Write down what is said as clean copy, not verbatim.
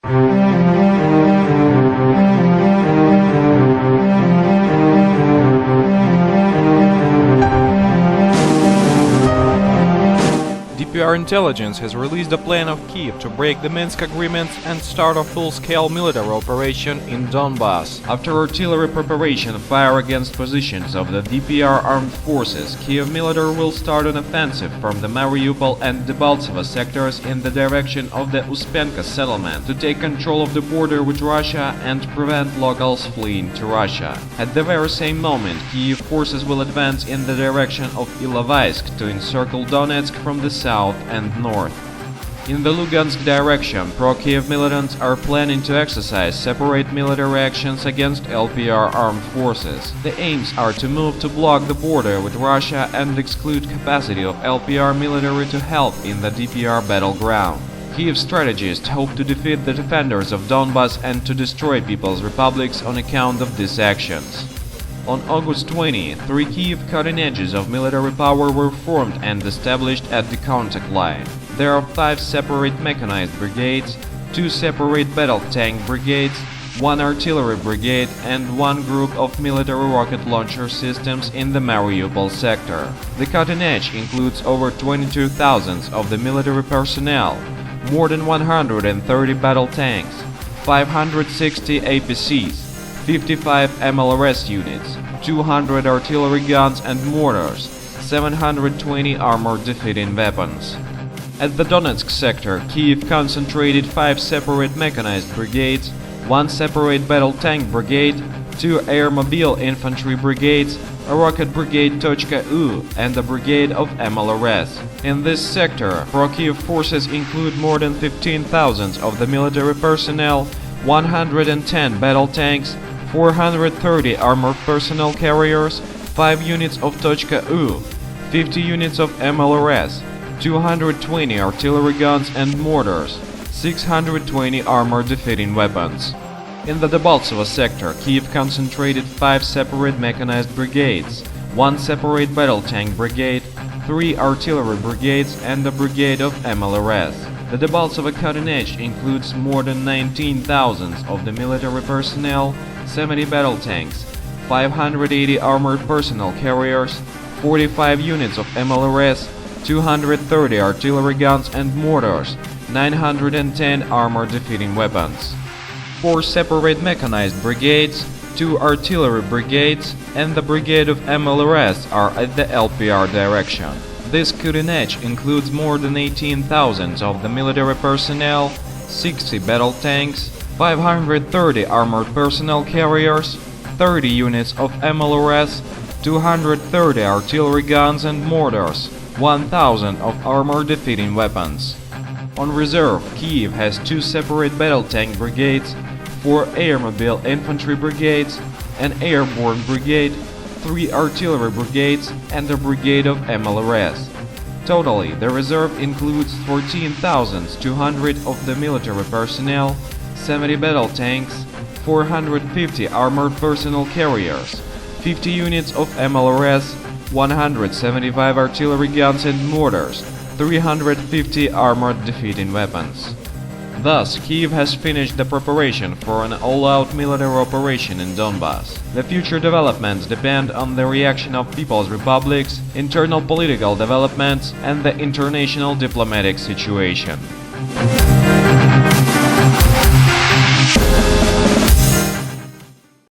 DPR Intelligence has released a plan of Kiev to break the Minsk agreements and start a full-scale military operation in Donbass. After artillery preparation fire against positions of the DPR armed forces, Kiev military will start an offensive from the Mariupol and Debaltseve sectors in the direction of the Uspenka settlement to take control of the border with Russia and prevent locals fleeing to Russia. At the very same moment, Kiev forces will advance in the direction of Ilovaisk to encircle Donetsk from the south and north. In the Lugansk direction, pro-Kiev militants are planning to exercise separate military actions against LPR armed forces. The aims are to move to block the border with Russia and exclude capacity of LPR military to help in the DPR battleground. Kiev strategists hope to defeat the defenders of Donbass and to destroy People's Republics on account of these actions. On August 20, 3 Kiev cutting edges of military power were formed and established at the contact line. There are 5 separate mechanized brigades, 2 separate battle tank brigades, 1 artillery brigade and 1 group of military rocket launcher systems in the Mariupol sector. The cutting edge includes over 22,000 of the military personnel, more than 130 battle tanks, 560 APCs, 55 MLRS units, 200 artillery guns and mortars, 720 armored defeating weapons. At the Donetsk sector, Kiev concentrated 5 separate mechanized brigades, 1 separate battle tank brigade, 2 airmobile infantry brigades, a rocket brigade .U and a brigade of MLRS. In this sector, pro-Kiev forces include more than 15,000 of the military personnel, 110 battle tanks, 430 armored personnel carriers, 5 units of .U, 50 units of MLRS, 220 artillery guns and mortars, 620 armored defeating weapons. In the Debaltseve sector, Kiev concentrated 5 separate mechanized brigades, 1 separate battle tank brigade, 3 artillery brigades and a brigade of MLRS. The Debaltseve cutting edge includes more than 19,000 of the military personnel, 70 battle tanks, 580 armored personnel carriers, 45 units of MLRS, 230 artillery guns and mortars, 910 armored defeating weapons. 4 separate mechanized brigades, 2 artillery brigades and the brigade of MLRS are at the LPR direction. This cutting edge includes more than 18,000 of the military personnel, 60 battle tanks, 530 armored personnel carriers, 30 units of MLRS, 230 artillery guns and mortars, 1,000 of armored defeating weapons. On reserve, Kiev has 2 separate battle tank brigades, 4 airmobile infantry brigades, an airborne brigade, 3 artillery brigades and a brigade of MLRS. Totally, the reserve includes 14,200 of the military personnel, 70 battle tanks, 450 armored personnel carriers, 50 units of MLRS, 175 artillery guns and mortars, 350 armored defeating weapons. Thus, Kiev has finished the preparation for an all-out military operation in Donbass. The future developments depend on the reaction of People's Republics, internal political developments and the international diplomatic situation.